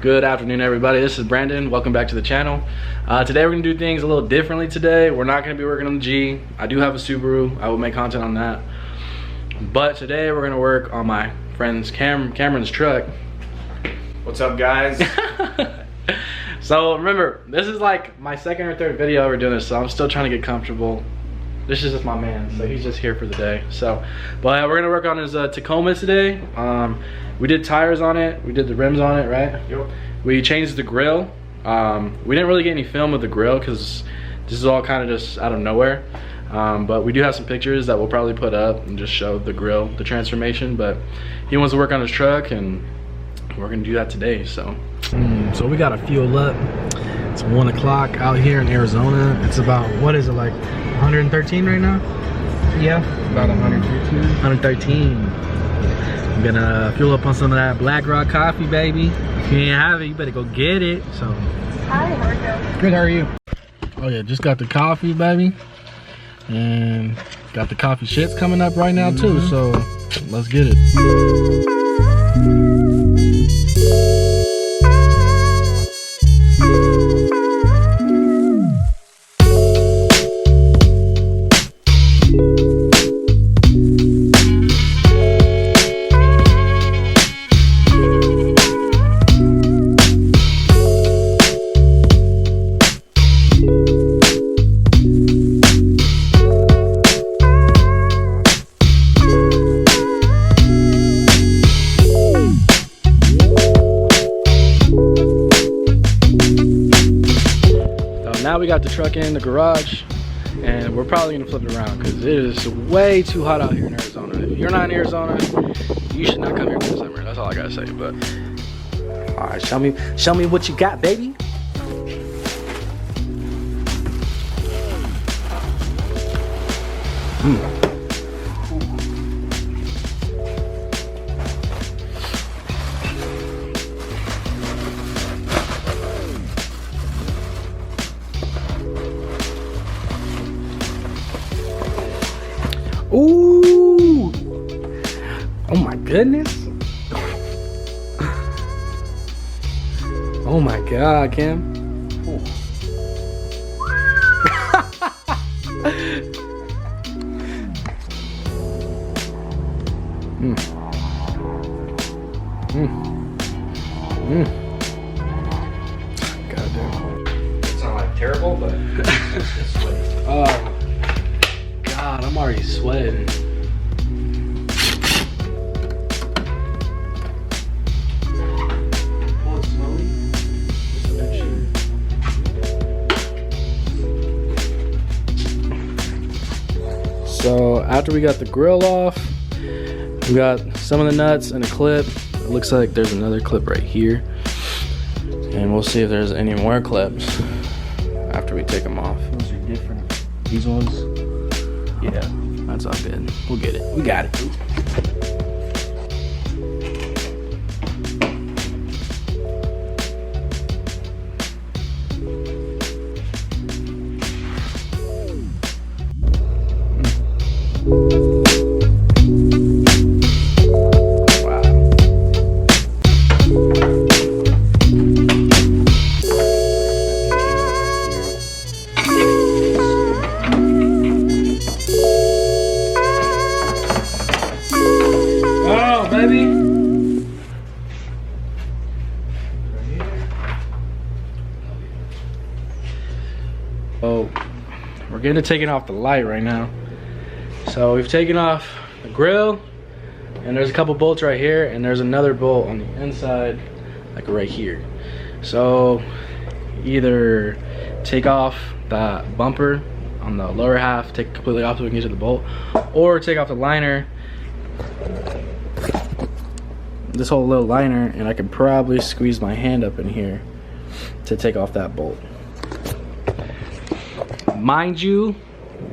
Good afternoon, everybody. This is Brandon. Welcome back to the channel. Today we're gonna do things a little differently today. We're not gonna be working on the G. I do have a Subaru. I will make content on that. But today we're gonna work on my friend's Cameron's truck. What's up, guys? So remember, this is like my second or third video we're doing this, so I'm still trying to get comfortable. This is just my man, so he's just here for the day. So, but we're gonna work on his Tacoma today. We did tires on it. We did the rims on it, right? Yep. We changed the grill. We didn't really get any film of the grill because this is all kind of just out of nowhere. But we do have some pictures that we'll probably put up and just show the grill, the transformation. But he wants to work on his truck, and we're gonna do that today. So, so we gotta fuel up. It's 1 o'clock out here in Arizona. It's about, what is it, like 113 right now? Yeah, about 113. 113. I'm gonna fuel up on some of that Black Rock coffee, baby. If you ain't have it, you better go get it. So. Hi, how are you? Good, how are you? Oh yeah, just got the coffee, baby. And got the coffee shits coming up right now too, so let's get it. now we got the truck in the garage, and we're probably gonna flip it around because it is way too hot out here in Arizona. If you're not in Arizona, you should not come here in the summer. That's all I gotta say. But all right, show me what you got, baby. Ooh! Oh my goodness! Oh my God, Cam! Goddamn! It's not like terrible, but it's sweaty. Oh. God, I'm already sweating. Pull it slowly. Just to make sure. So after we got the grill off, we got some of the nuts and a clip. It looks like there's another clip right here. And we'll see if there's any more clips after we take them off. Those are different. These ones. Yeah, that's all good. We'll get it. We got it. So we're getting to taking off the light right now. So we've taken off the grill, and there's a couple bolts right here, and there's another bolt on the inside, like right here. So either take off the bumper on the lower half, take it completely off so we can get to the bolt, or take off the liner, this whole little liner, and I could probably squeeze my hand up in here to take off that bolt. Mind you,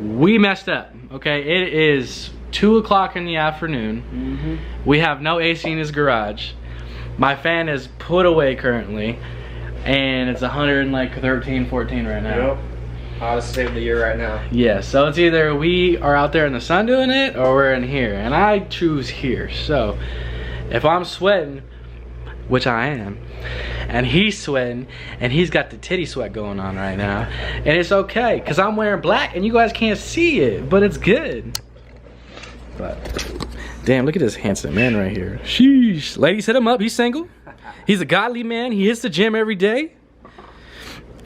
we messed up, okay? It is 2 o'clock in the afternoon. We have no AC in his garage. My fan is put away currently, and it's 113, 14 right now. Yep. Hottest day of the year right now. Yeah, so it's either we are out there in the sun doing it, or we're in here, and I choose here. So if I'm sweating, which I am, and he's sweating, and he's got the titty sweat going on right now, and it's okay, because I'm wearing black, and you guys can't see it, but it's good. But, damn, look at this handsome man right here. Sheesh. Ladies, hit him up. He's single. He's a godly man. He hits the gym every day.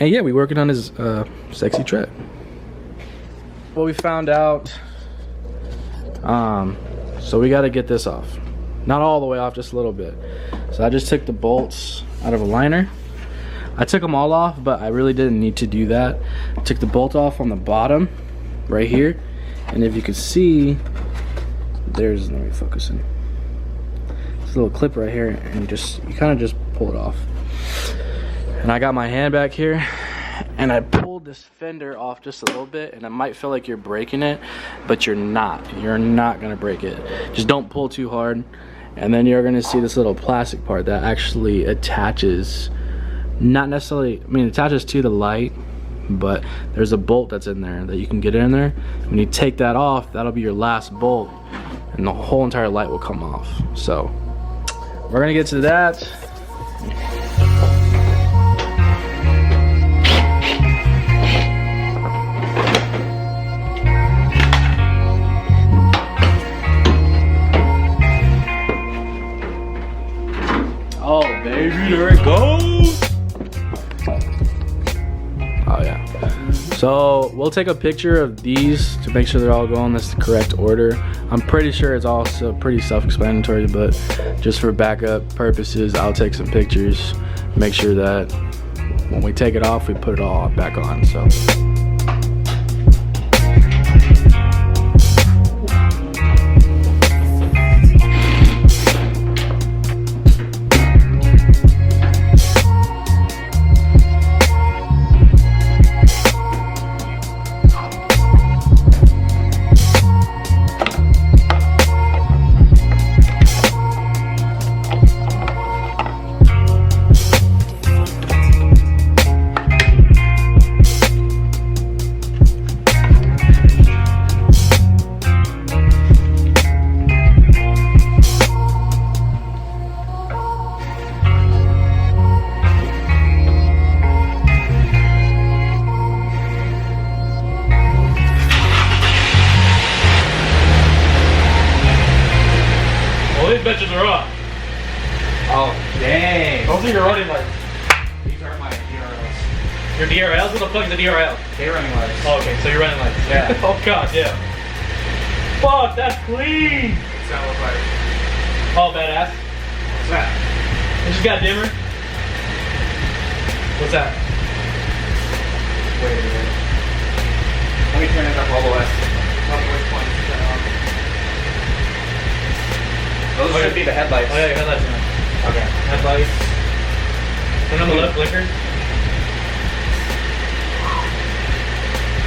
And yeah, we working on his sexy trap. Well, we found out, so we got to get this off. Not all the way off, just a little bit. So I just took the bolts out of a liner. I took them all off, but I really didn't need to do that. I took the bolt off on the bottom right here. And if you could see, there's, let me focus in. There's a little clip right here, and you kind of just pull it off. And I got my hand back here, and I pulled this fender off just a little bit, and it might feel like you're breaking it, but you're not. You're not gonna break it. Just don't pull too hard. And then you're gonna see this little plastic part that actually attaches, not necessarily, I mean, it attaches to the light, but there's a bolt that's in there that you can get in there. When you take that off, that'll be your last bolt, and the whole entire light will come off. So we're gonna get to that. Oh baby, there it goes. Oh yeah. So we'll take a picture of these to make sure they're all going in this correct order. I'm pretty sure it's also pretty self-explanatory, but just for backup purposes, I'll take some pictures, make sure that when we take it off, we put it all back on. So. Bitches are up. Oh, dang. Those are your running lights. These are my DRLs. Your DRLs? What the fuck is a DRL? They running lights. Oh, okay, so you're running lights. Yeah. Oh god, yeah. Fuck, that's clean. What's that look like? Oh, badass. What's that? It just got dimmer. What's that? Wait a minute. Let me turn it up all the way. Tell me which one to turn on. Those should be the headlights. Oh yeah, your headlights are on. Okay. Headlights. Turn on the left blinker.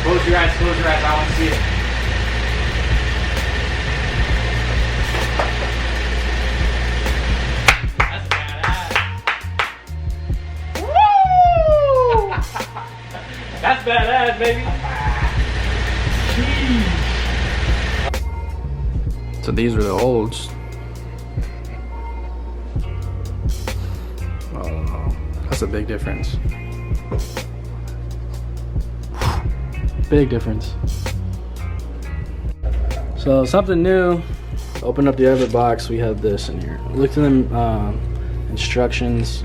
Close your eyes, I want to see it. That's badass. Woo! That's badass, baby. Jeez. So these are the olds. Oh, that's a big difference. Big difference. So something new. Open up the other box. We have this in here. Looked at the instructions.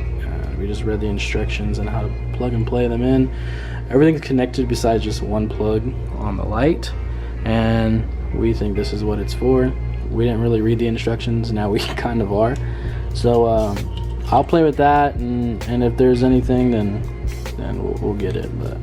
We just read the instructions and how to plug and play them in. Everything's connected besides just one plug on the light, and we think this is what it's for. We didn't really read the instructions. Now we kind of are. So I'll play with that, and if there's anything, then we'll get it. But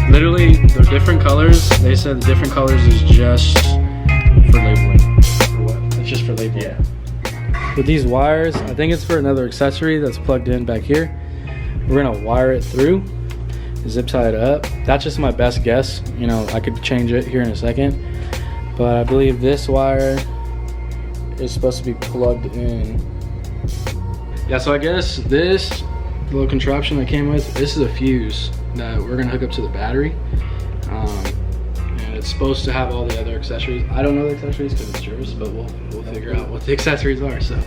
literally, they're different colors. They said the different colors is just for labeling. For what? It's just for labeling. Yeah. With these wires, I think it's for another accessory that's plugged in back here. We're gonna wire it through, zip tie it up. That's just my best guess. You know, I could change it here in a second, but I believe this wire is supposed to be plugged in. Yeah, so I guess this little contraption that came with, this is a fuse that we're gonna hook up to the battery. And it's supposed to have all the other accessories. I don't know the accessories because it's yours, but we'll figure out what the accessories are. So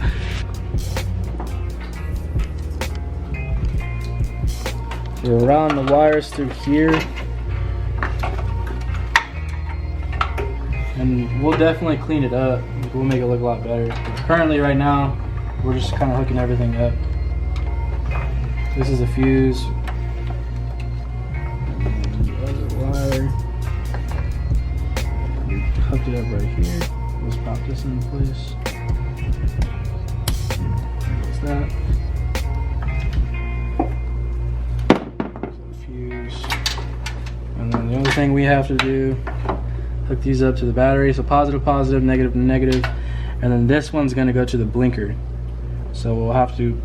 we'll run the wires through here, and we'll definitely clean it up. We'll make it look a lot better. Currently, right now, we're just kind of hooking everything up. This is a fuse. And the other wire. We hooked it up right here. Let's pop this in place. What's that? Fuse. And then the only thing we have to do, hook these up to the battery. So positive, positive, negative, negative. And then this one's gonna go to the blinker. So we'll have to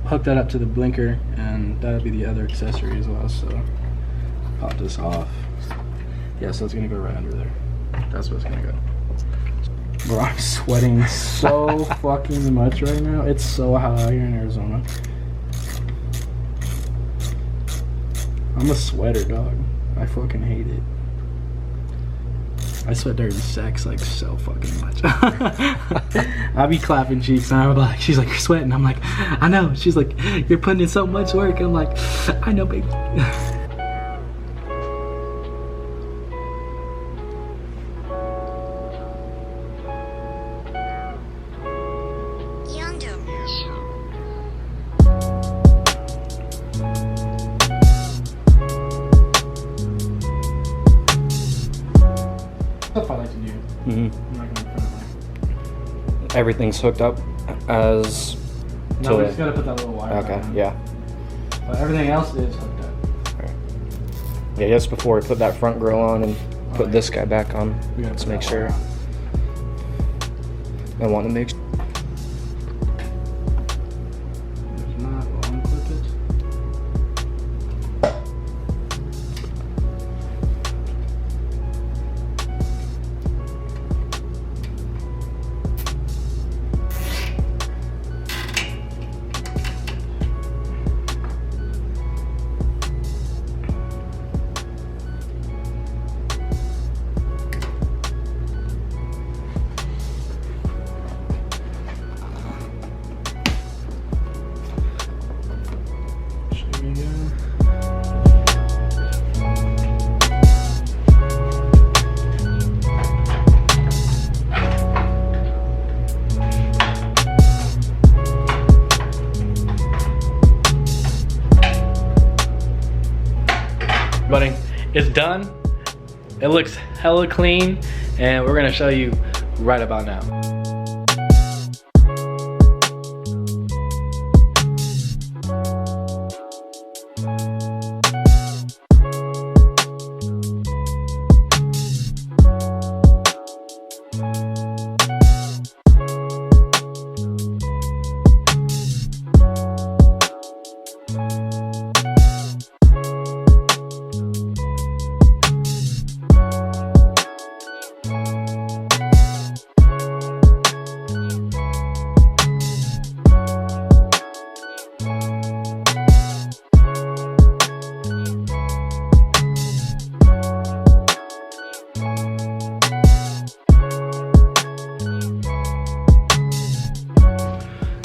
hook that up to the blinker, and that'll be the other accessory as well. So pop this off. Yeah, so it's gonna go right under there. That's where it's gonna go. Bro, I'm sweating so fucking much right now. It's so hot out here in Arizona. I'm a sweater, dog. I fucking hate it. I sweat during sex like so fucking much. I'll be clapping cheeks and I'm like, she's like, you're sweating. I'm like, I know. She's like, you're putting in so much work. I'm like, I know, baby. Stuff I like to do. I'm not gonna front Everything's hooked up as. No, we just gotta put that little wire. Okay, back on. yeah. But everything else is hooked up. Right. Yeah, just before we put that front grill on and put this guy back on, let's make sure. I want to make sure. There's not, we'll unclip it. Buddy, it's done. It looks hella clean, and we're gonna show you right about now.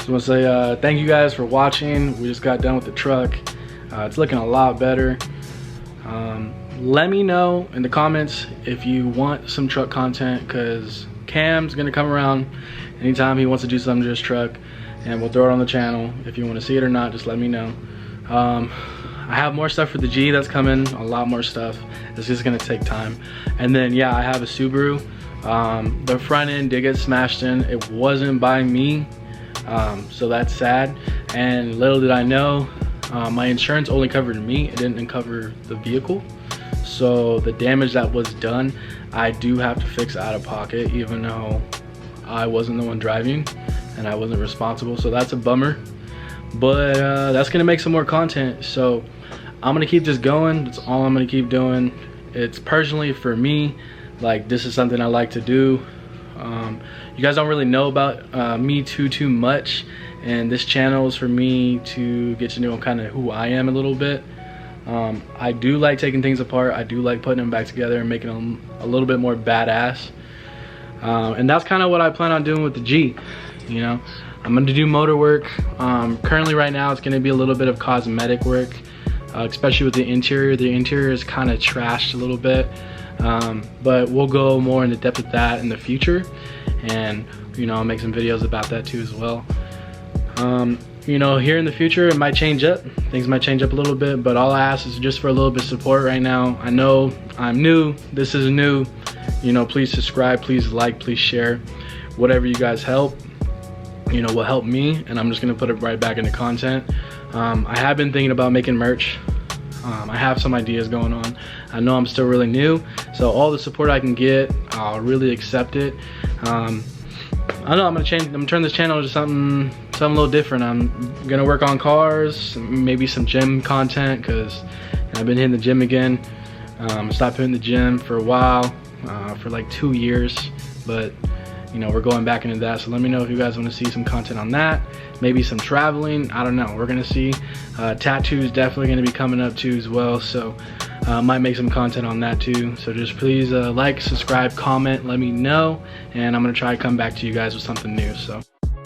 I want to say thank you guys for watching. We just got done with the truck. It's looking a lot better. Let me know in the comments if you want some truck content, because Cam's gonna come around anytime he wants to do something to his truck, and we'll throw it on the channel. If you want to see it or not, just let me know. I have more stuff for the G that's coming, a lot more stuff. It's just gonna take time. And then yeah, I have a Subaru. The front end did get smashed in. It wasn't by me. So that's sad, and little did I know, my insurance only covered me. It didn't cover the vehicle, so the damage that was done, I do have to fix out of pocket, even though I wasn't the one driving and I wasn't responsible. So that's a bummer, but that's gonna make some more content. So I'm gonna keep this going. That's all I'm gonna keep doing. It's personally for me, like this is something I like to do. You guys don't really know about me too much, and this channel is for me to get to know kind of who I am a little bit. I do like taking things apart. I do like putting them back together and making them a little bit more badass. And that's kind of what I plan on doing with the G. You know, I'm gonna do motor work. Currently right now it's gonna be a little bit of cosmetic work, especially with the interior. The interior is kind of trashed a little bit, but we'll go more into depth with that in the future, and you know, I'll make some videos about that too as well. You know, here in the future it might change up. Things might change up a little bit, but all I ask is just for a little bit of support right now. I know I'm new, this is new. You know, please subscribe, please like, please share. Whatever you guys help, you know, will help me, and I'm just gonna put it right back into content. I have been thinking about making merch. I have some ideas going on. I know I'm still really new, so all the support I can get, I'll really accept it. I know I'm gonna turn this channel into something a little different. I'm gonna work on cars, maybe some gym content, because I've been hitting the gym again. Stopped hitting the gym for a while, for like 2 years, but you know, we're going back into that. So let me know if you guys want to see some content on that, maybe some traveling. I don't know, we're gonna see. Tattoos definitely gonna be coming up too as well, so might make some content on that too. So just please like, subscribe, comment, let me know, and I'm gonna try to come back to you guys with something new. So